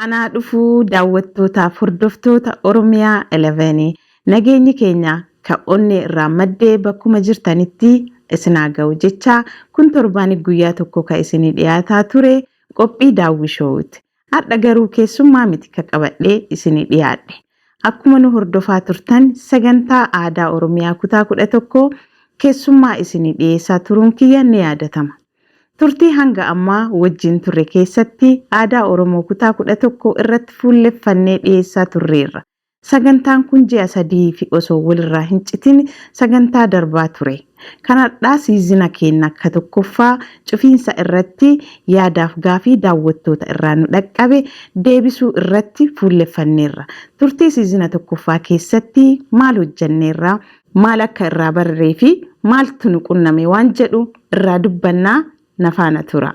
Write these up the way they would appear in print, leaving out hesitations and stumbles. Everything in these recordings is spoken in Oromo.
Anaa dhufuu daawwattootaaf hordoftoota Oromiyaa 11 nageenyi keenya ka'oonni irraa maddee bakkuma jirtanitti isinaa ga'u jecha kun torbaanii guyyaa tokko ka isinii dhiyaataa ture qophii daawwishooti. Har'a garuu keessummaa miti ka qabadhee isinii dhiyaadhe. Akkuma nu hordofaa turtan sagantaa aadaa Oromiyaa kutaa 11 keessummaa isinii dhiyeessaa turuun kiyya ni yaadatama. Turtii hanga ammaa wajjin turre keessatti aadaa Oromoo kutaa 11 irratti fuulleffannee dhiyeessaa turreerra. Sagantaan kun ji'a 3 fi osoo walirraa hin citin sagantaa darbaa ture. Kanadhaa siizina keenya akka tokkoffaa cufiinsa irratti yaadaaf gaafii daawwattoota irraa nu dhaqqabe deebisuu irratti fuulleffanneerra. Turtii siizina tokkoffaa keessatti maal hojjanneerra, maal akka irraa barree fi maaltu nu qunname waan jedhu irraa dubbannaa nafaana tura.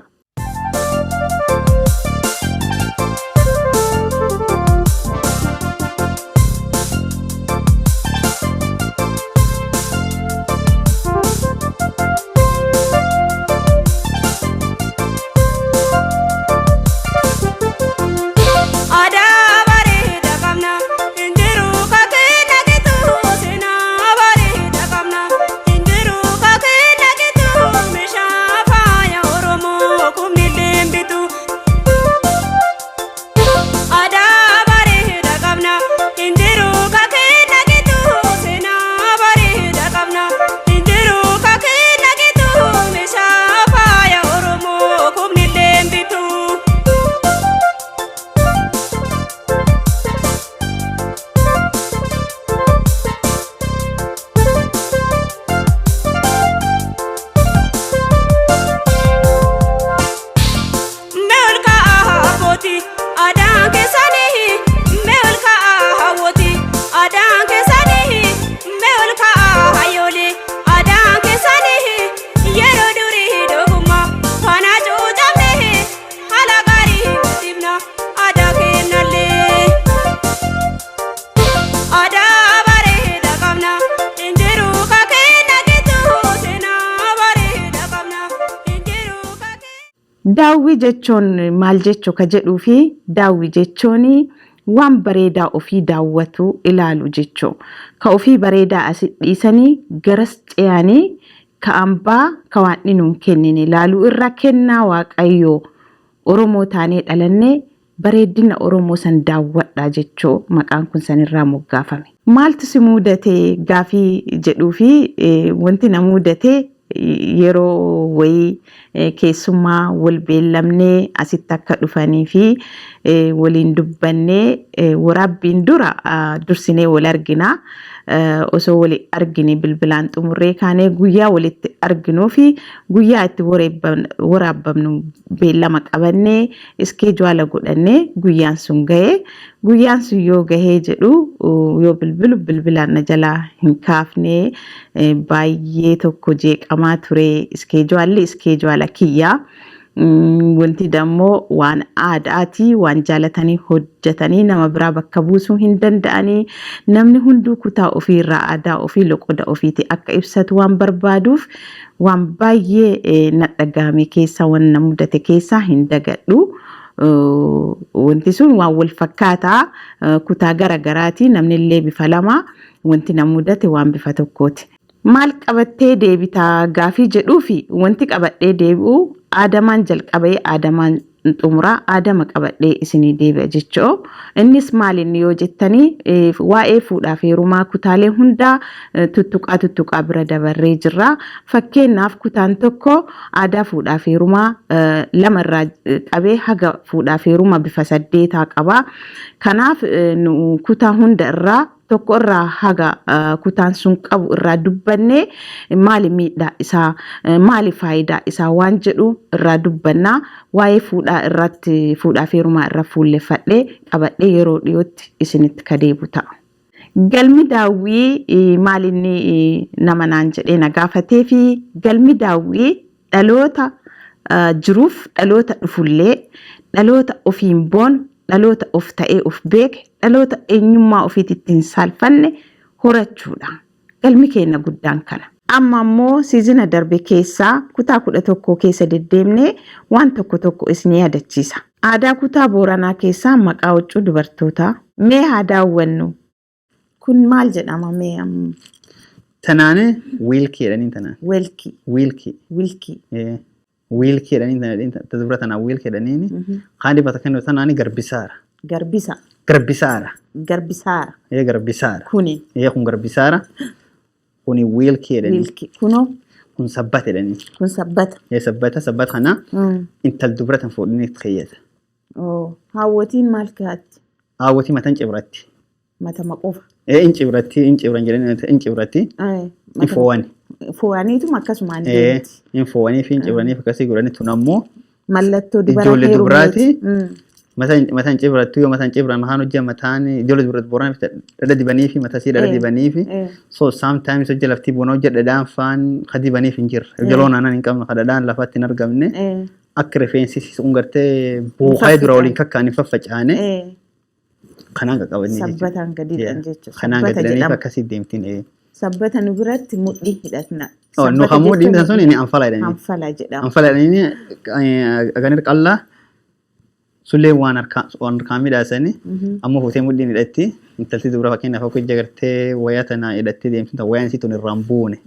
Daawwii jechuun maal jechuu ka jedhuu fi daawwii jechuun waan bareedaa ofii daawwatu ilaalu jechuu. Ka ofii bareedaa asi dhiisanii garas ce'anii ka ambaa ka waan nuun kennine ilaalu irra kennaa Waaqayyoo Oromoo taanee dhalannee bareedina Oromoo san daawwadhaa jechuu maqaan kun sanirraa moggaafame. Maaltu si mudate gaafii jedhuu fi wanti na mudate yeroo wayii keessummaa wal beellamnee asitti akka dhufanii fi waliin dubbannee waraabbiin dursinee wal arginaa. Osoo wali argine bilbilaan xumurree kaanee guyyaa walitti arginuu fi guyyaa itti waraabamnu beellama qabannee iskeejuwala godhannee guyyaan sun gahee. Guyyaan sun yoo gahee jedhu yoo bilbilaan na jalaa hin kaafne baay'ee tokko jeeqamaa ture iskeejuwala kiyyaa. Wanti dammoo waan aadaati waan jaalatanii hojjetanii nama biraa bakka buusuu hin danda'anii namni hunduu kutaa ofiirraa aadaa ofii loqoda ofiiti akka ibsatu waan barbaaduuf waan baay'ee na dhagahame keessa waan na mudate keessa hin dagadhu. Wanti sun waan wal fakkaataa kutaa garagaraati namni illee bifa lama wanti na mudate waan bifa tokkooti. Maal qabattee deebitaa gaafii jedhuu fi wanti qabadhee deebi'u aadamaan jalqabee aadamaan xumuraa aadama qabadhee isinii deebi'a jechuu. Innis maal inni yoo jettanii waa'ee fuudhaaf heerumaa kutaalee hundaa tuttuqaa bira dabarree jirra. Fakkeenyaaf kutaan tokko aadaa fuudhaaf heerumaa lamarraa qabee haga fuudhaaf heerumaa bifa 8 qaba. Kanaaf kutaa hunda irraa tokko irraa haga kutaan sun qabu irraa dubbannee maali miidhaa isaa maali faayidaa isaa waan jedhu irraa dubbannaa. Waa'ee fuudhaa irratti fuudhaaf heerumaa irra fuulleffadhee qabadhee yeroo dhiyootti isinitti ka deebi'u ta'a. Galmi daawwii maal inni nama naan jedhee na gaafatee fi galmi daawwii dhaloota jiruuf dhaloota dhufullee dhaloota ofiin boon dhaloota of ta'ee of beeke dhaloota eenyummaa ofiitti hin saalfanne horachuudha. Galmi keenya guddaan kana. Amma immoo siizina darbe keessaa kutaa 11 keessa deddeemnee waan tokko isin yaadachiisa. Aadaa kutaa Booranaa keessaa maqaa huccuu dubartootaa mee haa daawwannu. Kun maal jedhama mee amma? Tanaane wiilkii jedhanii tanaan. Wiilkii. Wiilkii jedhanii tanaan dubra tanaa wiilkii jedhaniini. Haadhi bata kennu tanaani garbisaara. Garbisaara. Kuni. Kun garbisaara. Kuni wiilkii jedhanii. Kunoo. Kun sabbata jedhanii. Kun sabbata. Sabbata kana intal dubra tan fuudhanii itti keeyyata. Hawwatiin maal kaatti? Hawwatii mataan cibratti. Mata maqofa. Incibran jedhanii incibratti. Ifoowwani. Ifoowwaniitu akkasumaan deemti. Ifoowwanii fi incibraniif akkasii godhanii tun ammoo. Mallattoo ijoollee dubaraati. Mataan cibrattu yoo mataan cibran mahaan hojjaa mataan ijoollee dubaratti booraan dhadha dibanii fi matasii dhadha dibanii fi so sometimes hojja laftii boona hojja dhadhaan faan kadibanii fi hin jirre. Ijaloon aanan hin qabne kadhadhaan lafatti hin argamne. Akka rifeensi ungartee buuqaa dura waliin kakkaanii faffacaane. Kanaan qaqqabanii sabbataan gadiidhaan jechuudha. Kanaan gadiidhaan akkasii deemtiin. Sabbata nu biratti mudhii hidhatna. Nu hamuu dhiinta sun inni anfala jedhanii. Anfala jedhama. Anfala jedhanii aganir qallaa sullee waan harkaan midhaasanii ammoo fuutee mudhiin hidhatti intalti dubra fakkeenyaaf akka hojja gartee wayaa tanaa hidhattee deemtiin wayaan isii tun irraan buune.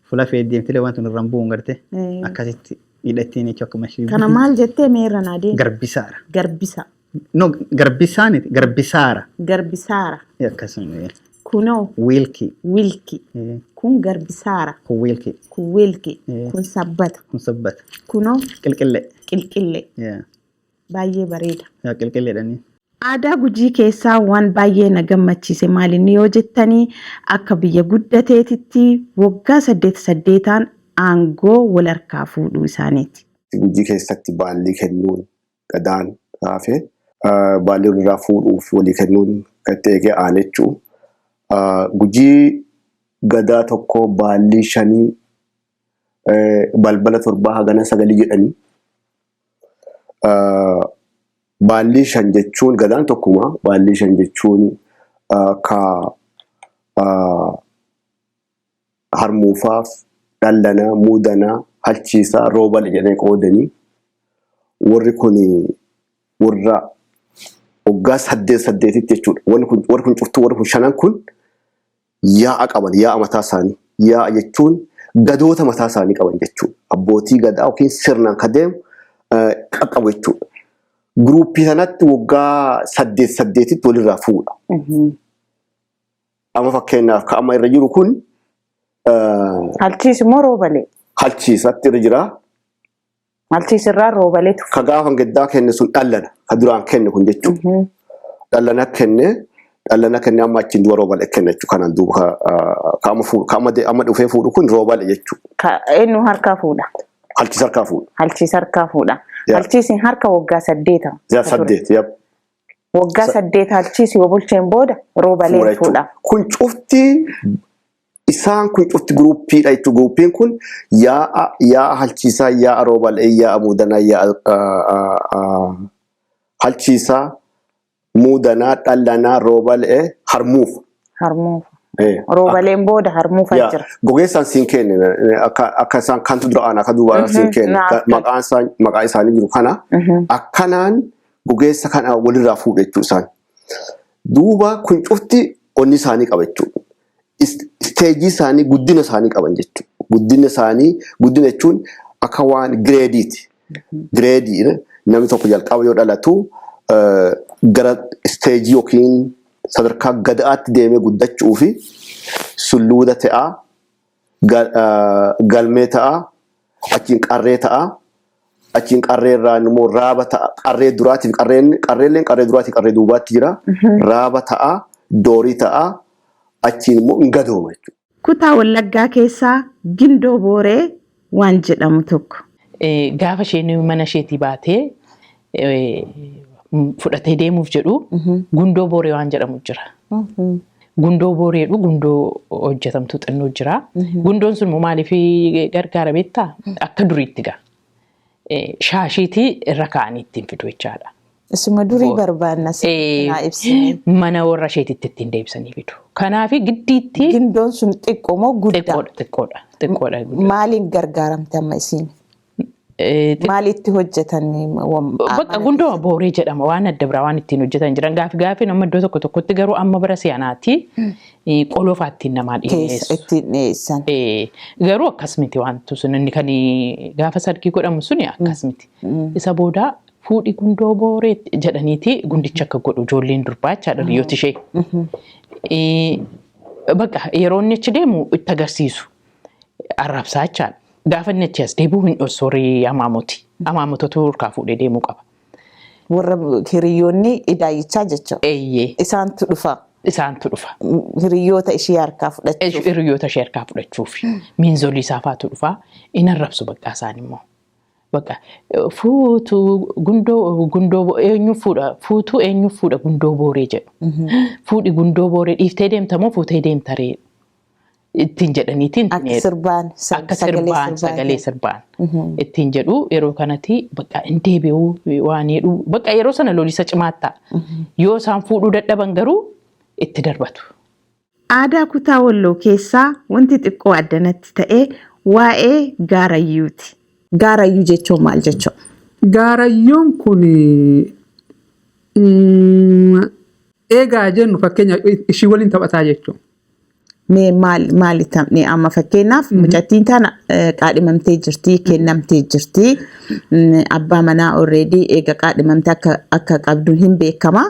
Fuula fee deemtilee waan tun irraan buun gartee akkasitti hidhattiin jechuudha akkuma ishee. Kana maal jettee meerra naa deemu? Garbisaara. Garbisa. No, garbisaaniti, garbisaara. Garbisaara. Akkasuma. Kunoo. Wiilkii. Kun garbisaara. Kun wiilkii. Kun sabbata. Kunoo. Qilqillee. Baay'ee bareeda. Qilqilleedhanii. Aadaa Gujii keessaa waan baay'ee na gammachiise maalinni yoo jettanii akka biyya guddateetitti waggaa 8 aangoo wal harkaa fuudhuu isaaniiti. Gujii keessatti baallii kennuun gadaan raafee. Baallii irraa fuudhuuf walii kennuun kan ta'e aanechuu. Gujii gadaa tokko baallii 5 balbala 7 hagana 9 jedhanii. Baallii 5 jechuun gadaan tokkuma baallii 5 jechuun ka harmuufaaf dhallanaa muudanaa halchiisaa roobala jedhanii qoodanii warri kun warra waggaa 8 jechuudha. Warri kun cuftuu warri kun 5 kun yaa'a qaban yaa'a mataa isaanii. Yaa'a jechuun gadoota mataa isaanii qaban jechuudha. Abbootii gadaa yookiin sirnaan kan deemu qaqqabu jechuudha. Guruuppii sanatti waggaa 8 walirraa fuudha. Amma fakkeenyaaf ka amma irra jiru kun halchiisi moo roobalee? Halchiisatti irra jira. Halchiisirraa roobaleetu. Ka gaafa gaddaa kenne sun dhallana. Ka duraan kenne kun jechuudha. Dhallana kenne amma achiin du'a roobale kenne jechuudha. Kanaan duuba amma dhufee fuudhu kun roobale jechuudha. Eenyu harkaa fuudha? Halchiisa harkaa fuudha. Halchiisiin harka waggaa 8. 8. Waggaa 8 halchiisi yoo bulcheen booda roobalee fuudha. Kun cufti isaan kun cufti guruuppiidha jechuudha. Guruuppiin kun yaa'a halchiisaa, yaa'a roobalee, yaa'a muudanaa, yaa'a halchiisaa, muudanaa, dhallanaa, roobalee, harmuuf. Roobaleen booda harmuufa jira. Gogeessaan siin kenne akka isaan kantu duraan akka duubaan siin kenne maqaa isaanii jiru kana akkanaan gogeessa kana walirraa fuudhu jechuudha isaan. Duuba kun cufti onni isaanii qaba jechuudha. Isteejii isaanii guddina isaanii qaban jechuudha. Guddina jechuun akka waan gireediiti. Gireedii namni tokko jalqaba yoo dhalatu gara isteejii yookiin sadarkaa gadaatti deemee guddachuu fi sulluuda ta'aa, galmee ta'aa, achiin qarree ta'aa, achiin qarree irraa immoo raaba ta'aa, qarree duraatiif qarreelleen qarree duraatiif qarree duubaatti jira. Raaba ta'aa, doorii ta'aa, achiin immoo hin gadooma jechuudha. Kutaa Wallaggaa keessaa Gindoo Booree waan jedhamu tokko. Gaafa isheen mana isheetii baatee fudhatee deemuuf jedhu Gundoo Booree waan jedhamu jira. Gundoo Booreedhu gundoo hojjetamtu xinnoo jira. Gundoon sun maaliif gargaara beektaa? Akka duriitti gaa. Shaashiitii irra kaa'anii ittiin fidu jechaadha. Isuma durii barbaanna naa ibsine. Mana warra isheetitti ittiin deebisanii fidu. Kanaaf giddiitti Gindoon sun xiqqoo moo guddaa? xiqqoodha. Maaliin gargaaramte amma isiin? Maalitti hojjetan? Bakka gundoo booree jedhama waan adda biraa waan ittiin hojjetan jiran gaafi nama iddoo tokkotti garuu amma bara si'anaatti qolofaa ittiin namaa dhiyeessu. Ittiin dhiyeessan. Garuu akkas miti wanti sun inni kan gaafa sargii godhamu suni akkas miti. Isa booda fuudhi gundoo booree jedhaniiti gundicha akka godhu ijoolleen durbaa jechaadha hiriyoota ishee. Bakka yeroo inni achi deemu itti agarsiisu arrabsaa jechaadha. Gaafa inni achi as deebi'u hin dhosoorii amaamooti. Amaamotatu urkaa fuudhee deemuu qaba. Warra hiriyoonni idaayichaa jechuudha. Eeyyee. Isaantu dhufa. Hiriyoota ishee harkaa fudhachuuf. Hiriyoota ishee harkaa fudhachuuf. Miinzolii isaa faatu dhufa. Inni arrabsu bakka isaan immoo. Bakka fuutu gundoo eenyu fuudha fuutu eenyu fuudha gundoo booree jedhu. Fuudhi gundoo booree dhiiftee deemta moo fuutee deemta ree? Ittiin jedhaniitiin akka sagalee sirbaan ittiin jedhu yeroo kanatti bakka hin deebi'u waan jedhu bakka yeroo sana lolisa cimaata yoo isaan fuudhuu dadhaban garuu itti darbatu. Aadaa kutaa Walloo keessaa wanti xiqqoo addanatti ta'e waa'ee gaarayyuuti. Gaarayyuu jechuun maal jechuudha? Gaarayyoon kun eegaa jennu fakkeenya ishii waliin taphataa jechuudha. Maali taphne amma fakkeenyaaf mucattiin tana qaadhimamtee jirti kennamtee jirti abbaa manaa already eega qaadhimamtee akka qabdu hin beekama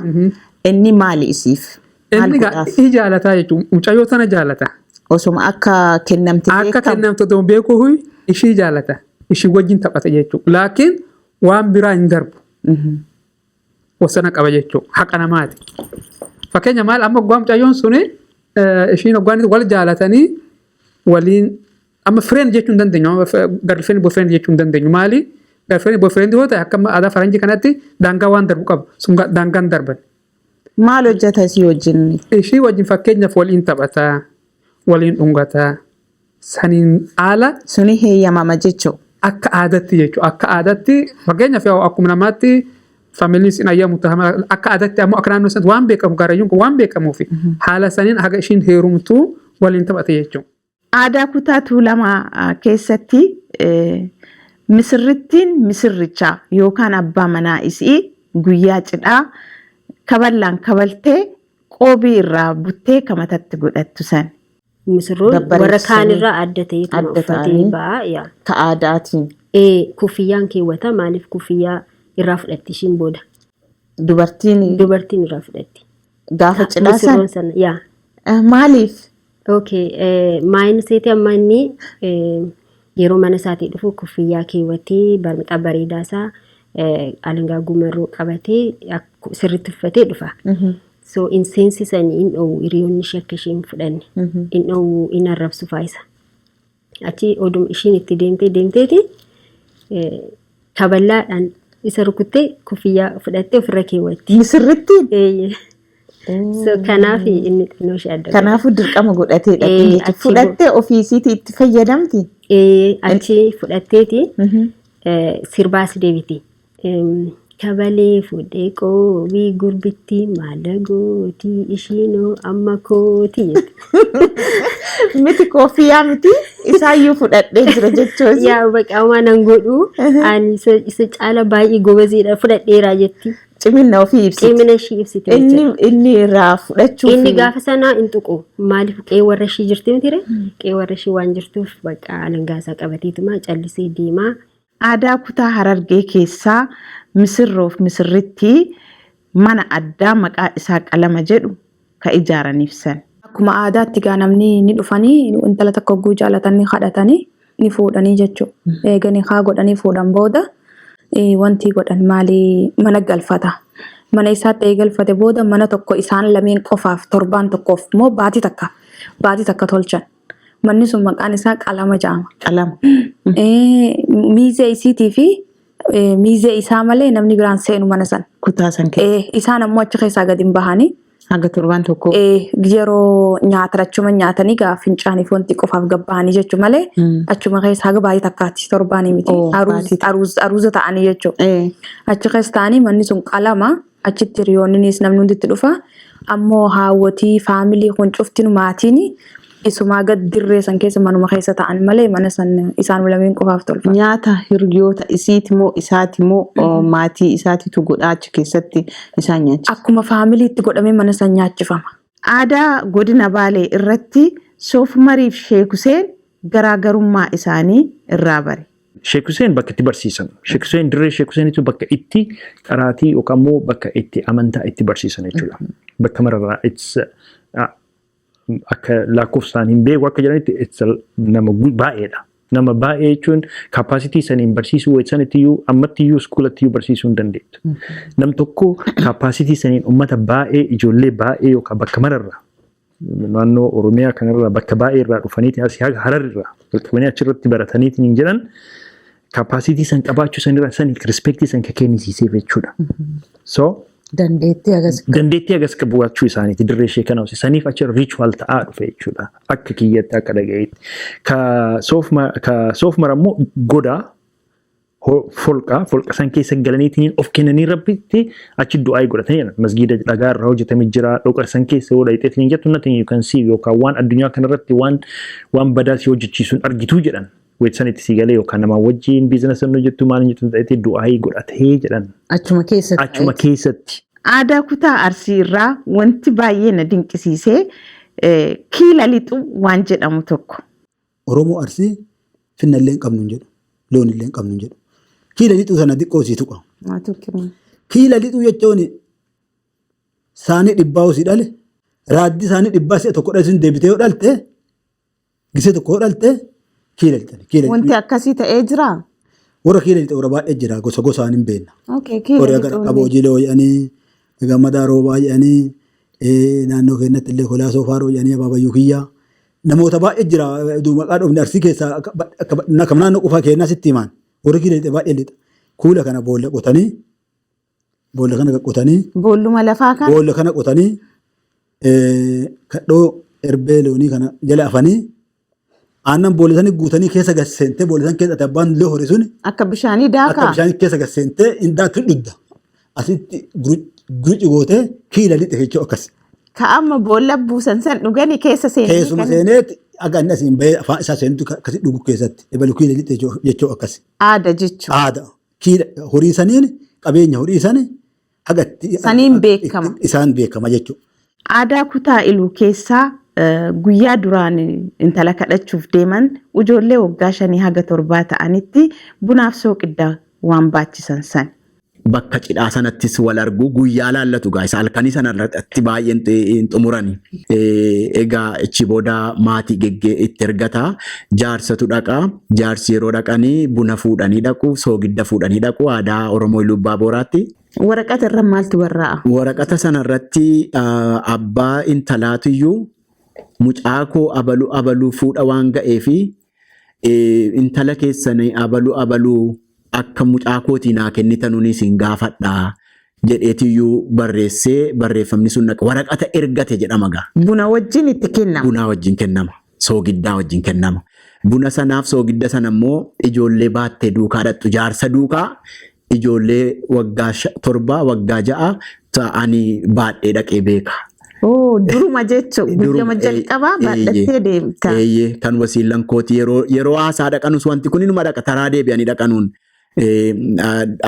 inni maali isiif? Inni jaalataa jechuudha mucayyoo sana jaalata. Osuma akka kennamtee beekamu. Akka kennamtee beekuu ishii jaalata ishii wajjin taphata jechuudha laakiin waan biraa hin darbu wasana qaba jechuudha haqa namaati. Fakkeenya maal amma gowwaa mucayyoon suni ishiin oggaanitti wal jaalatanii waliin amma friend jechuun dandeenyu girlfriend boyfriend jechuun dandeenyu maali girlfriend boyfriend yoo ta'e akka aadaa faranjii kanatti daangaa waan darbu qabu sun daangaan darban. Maal hojjeta isii wajjin? Ishii wajjin fakkeenyaaf waliin taphataa waliin dhungataa saniin haala. Suni heeyyamama jechuudha. Akka aadaatti jechuudha akka aadaatti fakkeenyaaf akkuma namaatti. Familiin sin ayyamu akka aadaatti ammoo akka naannoo sanatti waan beekamu gaarayyuun kun waan beekamuufi haala saniin haga ishiin heerumtu waliin taphate jechuudha. Aadaa kutaa Tuulamaa keessatti misirrittiin misirrichaa yookaan abbaa manaa isii guyyaa cidhaa kaballaan kabaltee qoobii irraa buttee kamatatti godhattu san. Misirroon warra kaanirraa adda ta'eetu uffatee ba'a. Ka aadaatiin. Kufiyyaan keewwata maaliif kufiyyaa irraa fudhatti ishiin booda. Dubartiin irraa fudhatti. Gaafa cidhaa san? Maaliif? Maayin seeti amma inni yeroo mana isaatii dhufu kufiyyaa keewwatee barmiqaa bareedaa isaa alangaa gumarroo qabatee sirriitti uffatee dhufa. So inseensisanii hin dhoowwu hiriyoonni ishee akka isheen fudhanne hin dhoowwu hin arrabsu faayisa. Achi oduma ishiin itti deemteeti kaballaadhaan isa rukuttee kufiyyaa fudhattee ofirra keewwatti. Misirrittiin? So kanaaf inni xinnoo ishee adda. Kanaafuu dirqama godhatee dhaqee fudhattee ofiisiitii itti fayyadamti? Achi fudhatteeti sirbaas deebiti. Kabalee fuudhee qoobii gurbitti maallagootii ishiinoo amma kootii jette. Miti kofiyyaa miti isaayyuu fudhadhee jira jechuun. Yaa baqa waan an godhu ani isa caala baay'ee gobaziidha fudhadheeraa jetti. Cimina ofii ibsiti. Cimina ishii ibsiti. Inni irraa fudhachuuf. Inni gaafa sanaa hin tuqu maaliif qe'ee warra ishii jirti miti ree qe'ee warra ishii waan jirtuuf baqa alangaasaa qabateetuma callisee deemaa. Aadaa kutaa Harargee keessaa misirroof misirritti mana addaa maqaa isaa qalama jedhu ka ijaaraniif san. Akkuma aadaatti gaa namni ni dhufanii intala tokko guu jaalatanii kadhatanii ni fuudhanii jechuudha. Eeganii haa godhanii fuudhan booda wanti godhan maali mana galfata. Mana isaatti eegalfate booda mana tokko isaan lameen qofaaf torbaan tokkoof moo baatii takka tolchan. Manni sun maqaan isaa qalama jedhama. Qalama. Miizee isiitii fi miizee isaa malee namni biraan seenu mana san. Kutaa san keessa. Isaan ammoo achi keessaa gadi hin bahanii Haga torban tokko. Yeroo nyaata achuma nyaatanii gaa fincaanii foon xiqqoofaaf gabbaanii jechuu malee achuma keessa haga baay'ee takkaatti torbaanii miti. Aruuza ta'anii jechuudha. Achi keessa ta'anii manni sun qalama achitti hiriyoonnis namni hundi itti dhufa. Ammoo haawwatii faamilii kun cuftin maatiin isumaa gad dirree san keessa manuma keessa ta'an malee mana san isaan lameen qofaaf tolfa. Nyaata hiriyoota isiiti moo isaati moo maatii isaatitu godhaa achi keessatti isaan nyaachisa. Akkuma faamiliitti godhamee mana san nyaachifama. Aadaa godina Baalee irratti Soofumariif Sheek Huseen garaagarummaa isaanii irraa bare. Sheek Huseen bakka itti barsiisan. Sheek Huseen dirree Sheek Huseenitu bakka itti qaraatii yookaan immoo bakka itti amantaa itti barsiisan jechuudha. Bakka mararraa akka lakkoofsaan hin beeku akka jedhanitti nama baay'eedha. Nama baay'ee jechuun kaappaasitii saniin barsiisuu sanittiyyuu ammattiyyuu iskuulattiyyuu barsiisuu hin dandeettu. Nam tokko kaappaasitii saniin uummata baay'ee ijoollee baay'ee yookaan bakka mararraa naannoo Oromiyaa kanarraa bakka baay'ee irraa dhufaniitiin asii haga Hararrirraa jalqabanii achirratti barataniitiin hin jedhan kaappaasitii san qabaachuu sanirraa sanii rispektii san kennisiiseef jechuudha. So dandeettii agas qabaachuu isaaniiti dirree ishee kana saniif achirra riichuwal ta'aa dhufe jechuudha. Akka kiyyatti akka dhagayeetti. Ka soofmar ammoo godaa folqa san keessa galaniitiin of kennanii rabbitti achi du'aa godhatanii masgiida dhagaa irraa hojjetame jira dhoqa san keessa yoo dhayiteetiin jettu nothing you can see yookaan waan addunyaa kanarratti waan badaa si hojjechiisuun argituu jedhan. Weessanitti si galee yookaan nama wajjin biizinasii hojjettu maal jettu ta'etti du'aa godhatee jedhan. Achuma keessatti. Achuma keessatti. Aadaa kutaa Arsii irraa wanti baay'ee na dinqisiisee kiila lixu waan jedhamu tokko. Oromoo Arsii finnallee hin qabnu jedhu loonillee hin qabnu jedhu. Kiila lixuu sana xiqqoo sii tuqa. Kiila lixuu jechuun saanii dhibbaa osii dhale raaddi saanii dhibbaa si'a tokko dhalsin deebitee yoo dhalte gisee tokko yoo dhalte kiila lixani. Wanti akkasii ta'ee jiraa? Warra kiila lixa warra baay'ee jira gosa gosaan hin beekna. Kiila lixuu. Aboojilee jedhanii gammadaa roobaa jedhanii naannoo keenyatti illee kolaa soofaaroo jedhanii abaabayyuu kiyyaa. Namoota baay'ee jira maqaa dhoofni Arsii keessaa akka naannoo qofaa keenyaa sitti himaan. Warri kiila lixa baay'ee lixa. Kuula kana boolla qotanii boolla kana qotanii. Boolluma lafaa kana. Boolla kana qotanii kadhoo erbee loonii kana jala afanii aannan boolla sanii guutanii keessa gasseentee boolla san keessa abbaan illee horii suni. Akka bishaanii daakaa. Akka bishaanii keessa gasseentee indaatti dhudda. Asitti guruci gootee kiila lixa jechuu akkas. Ka'amma boolla buusan san dhuganii keessa seenanii. Keessuma seeneetti akka inni asiin bahee afaan isaa seenutu akkasi dhugu keessatti ebalu kiila lixa jechuu akkas. Aada jechuudha. Aada. Kiila horii saniin qabeenya horii sanii hagatti. Saniin beekama. Isaan beekama jechuudha. Aadaa kutaa iluu keessaa guyyaa duraan intala kadhachuuf deeman ijoollee waggaa 5 haga 7 ta'anitti bunaaf sooqiddaa waan baachisan san. Bakka cidhaa sanattis wal argu guyyaa laallatu gaa'isa halkanii sanarratti baay'een xumurani. Egaa achi booda maatii geggee itti ergata jaarsatu dhaqa jaarsi yeroo dhaqanii buna fuudhanii dhaqu soogidda fuudhanii dhaqu aadaa Oromoo Iluu Abbaa Booraatti. Waraqata irra maaltu barraa'a? Waraqata sanarratti abbaa intalaatiyyuu mucaa koo abaluu fuudha waan ga'eefi intala keessanii abaluu akka mucaa kootii naa kennitanuunis hin gaafadhaa jedheetiyyuu barreessee barreeffamni sun waraqata ergate jedhama gaa. Buna wajjin itti kennama. Buna wajjin kennama. Soogiddaa wajjin kennama. Buna sanaaf soogidda sana immoo ijoollee baattee duukaa dhaqxu jaarsa duukaa ijoollee waggaa 7 waggaa 6 ta'anii baadhee dhaqee beeka. Duruma jechuun guyyama jalqabaa baadhattee deemta. Kan wasiilan kooti yeroo haasaa dhaqanus wanti kun inuma dhaqa taraa deebi'anii dhaqanuun.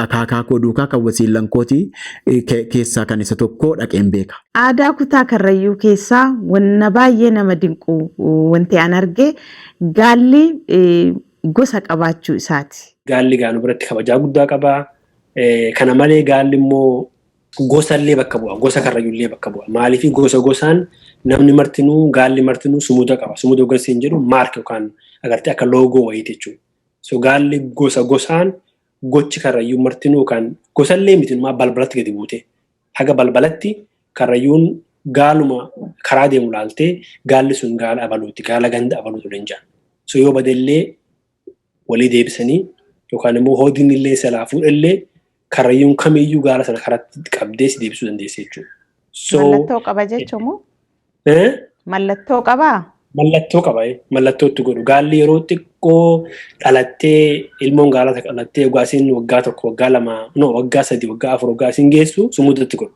Akaakaa koo duukaa kan wasiilan kooti keessaa kan isa tokko dhaqeen beeka. Aadaa kutaa Karrayyuu keessaa wanna baay'ee nama dinqu wanti an arge gaalli gosa qabaachuu isaati. Gaalli gaanu biratti kabajaa guddaa qabaa. Kana malee gaalli immoo gosallee bakka bu'a. Gosa Karrayyuullee bakka bu'a. Maaliif gosa gosaan namni martinuu gaalli martinuu sumuda qaba. Sumuda gosa hin jedhu maark yookaan agartee akka loogoo wayiiti jechuudha. So gaalli gosa gosaan gochi Karrayyuu martinuu kan gosallee mitinumaa balbalatti gadi buute. Haga balbalatti Karrayyuun gaaluma karaa deemu laaltee gaalli sun gaala abaluuti. Gaala ganda abaluutu leenjaan. So yoo badellee walii deebisanii yookaan immoo hoodiin illee salaa fuudhallee Karrayyuun kamiyyuu gaala sana karatti qabdee si deebisuu dandeessa jechuudha. Mallattoo qaba jechuun mallattoo qabaa? Mallattoo qaba. Mallattootti godhu. Gaalli yeroo xiqqoo dhalattee ilmoon gaalota dhalattee waggaasiin waggaa tokko, waggaa lama, waggaa sadii, waggaa afur, waggaasiin geessu sumudatti godhu.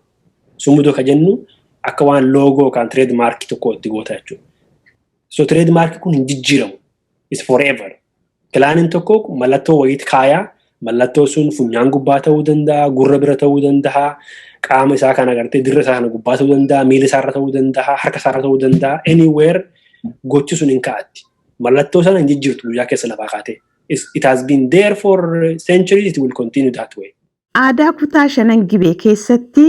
Sumudoo ka jennu akka waan loogoo yookaan tireed maarkii tokko itti goota jechuudha. So tireed maarkii kun hin jijjiiramu. It's forever. Kilaaniin tokko mallattoo wayiitti kaayaa. Mallattoo sun funyaan gubbaa ta'uu danda'a, gurra bira ta'uu danda'a, qaama isaa kana agartee dirra isaa kana gubbaa ta'uu danda'a, miila isaarra ta'uu danda'a, harka isaarra ta'uu danda'a. Anywhere gochi sun hin kaa'atti. Mallattoo sana hin jijjiirtu guyyaa keessa lafaa kaatee. It has been there for centuries, it will continue that way. Aadaa kutaa shanan gibee keessatti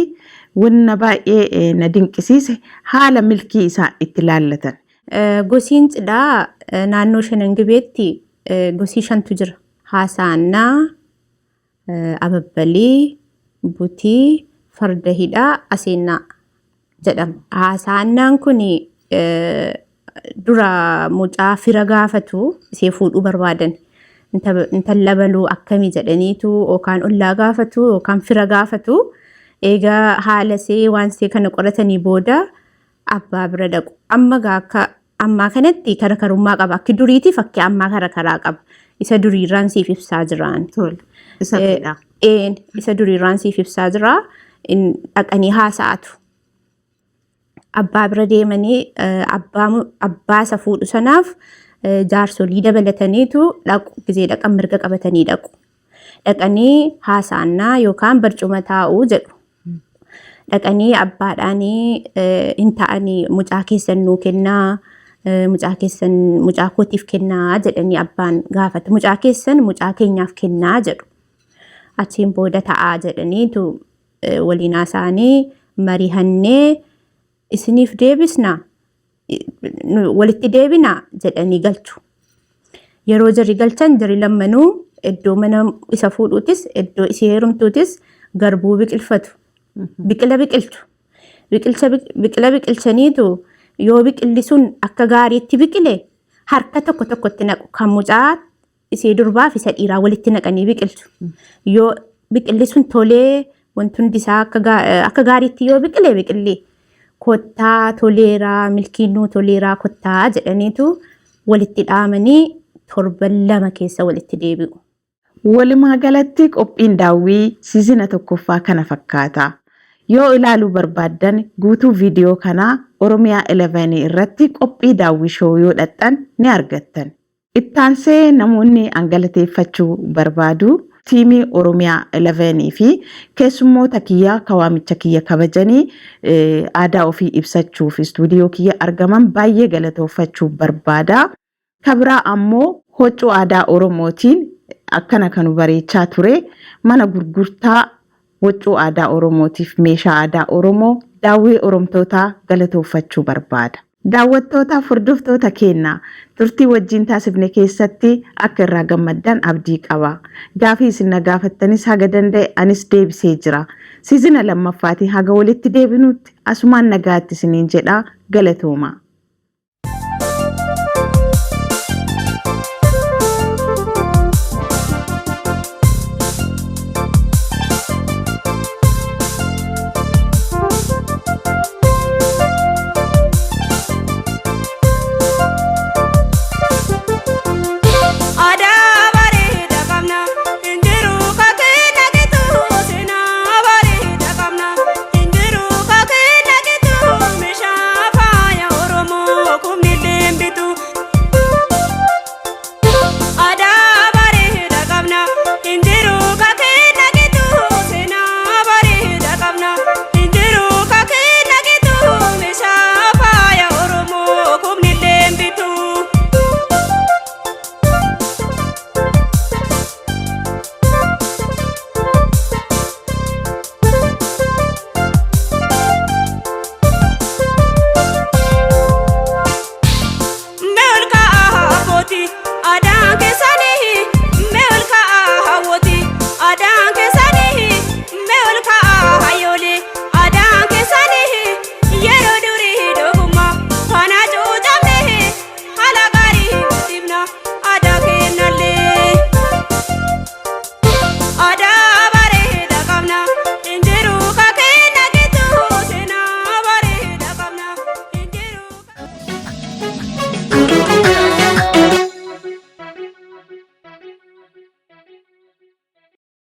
wanna baay'ee na dinqisiise haala milkii isaa itti laallatan. Gosiin cidhaa naannoo shanan gibeetti gosii shantu jira. Haasaannaa, ababbalii, butii, farda hidhaa, aseennaa jedhama. Haasaannaan kun dura mucaa fira gaafatu isee fuudhuu barbaadan. Intala baluu akkamii jedhaniitu yookaan ollaa gaafatu yookaan fira gaafatu. Egaa haala see waan see kana qoratanii booda abbaa bira dhaqu. Ammaa kanatti karakarummaa qaba. Akki duriiti fakkii ammaa karakaraa qaba. Isa duriirraan siif ibsaa jiraan. Isa duriirraan siif ibsaa jira. Dhaqanii haasa'atu. Abbaa bira deemanii abbaa isa fuudhu sanaaf jaarsolii dabalataniitu dhaqu. Gizee dhaqan mirga qabatanii dhaqu. Dhaqanii haasaannaa yookaan barcuma taa'uu jedhu. Dhaqanii abbaadhaanii hin ta'anii mucaa keessan nuu kennaa. Mucaa kootiif kennaa jedhanii abbaan gaafata. Mucaa keessan mucaa keenyaaf kennaa jedhu. Achiin booda ta'aa jedhaniitu waliin haasa'anii marihannee isiniif deebisna walitti deebina jedhanii galchu. Yeroo jarri galchan jarri lammanuu iddoo mana isa fuudhuutis iddoo isii heerumtuutis garbuu biqilfatu. Biqila biqilchu. Biqila biqilchaniitu yoo biqilli sun akka gaariitti biqile harka tokko tokkotti naqu. Kan mucaa isee durbaaf isa dhiiraa walitti naqanii biqilchu. Yoo biqilli sun tolee wanti hundi isaa akka gaariitti yoo biqile biqilli kottaa toleeraa milkiinuu toleeraa kottaa jedhaniitu walitti dhaamanii torban lama keessa walitti deebi'u. Walumaa galatti qophiin daawwii siizina tokkoffaa kana fakkaata. Yoo ilaaluu barbaaddan guutuu viidiyoo kanaa Oromiyaa 11 irratti qophii daawwii shoo yoo dhaqxan ni argattan. Ittaansee namoonni angalateeffachuu barbaadu tiimii Oromiyaa 11 fi keessummoota kiyya kawaamicha kiyya kabajanii aadaa ofii ibsachuuf istuudiyoo kiyya argaman baay'ee galatoofachuu barbaada. Kabira ammoo huccuu aadaa Oromootiin akkana kanu bareechaa ture mana gurgurtaa huccuu aadaa Oromootiif meeshaa aadaa Oromoo daawwii Oromtootaa galatoofachuu barbaada. Daawwattoota furdiftoota keenna turtii wajjin taasifne keessatti akka irraa gammaddan abdii qaba. Gaafii isin na gaafattanis haga danda'e anis deebisee jira. Siizina lammaffaatiin haga walitti deebinutti asumaan nagaatti isiniin jedha galatooma. Adaan keessanii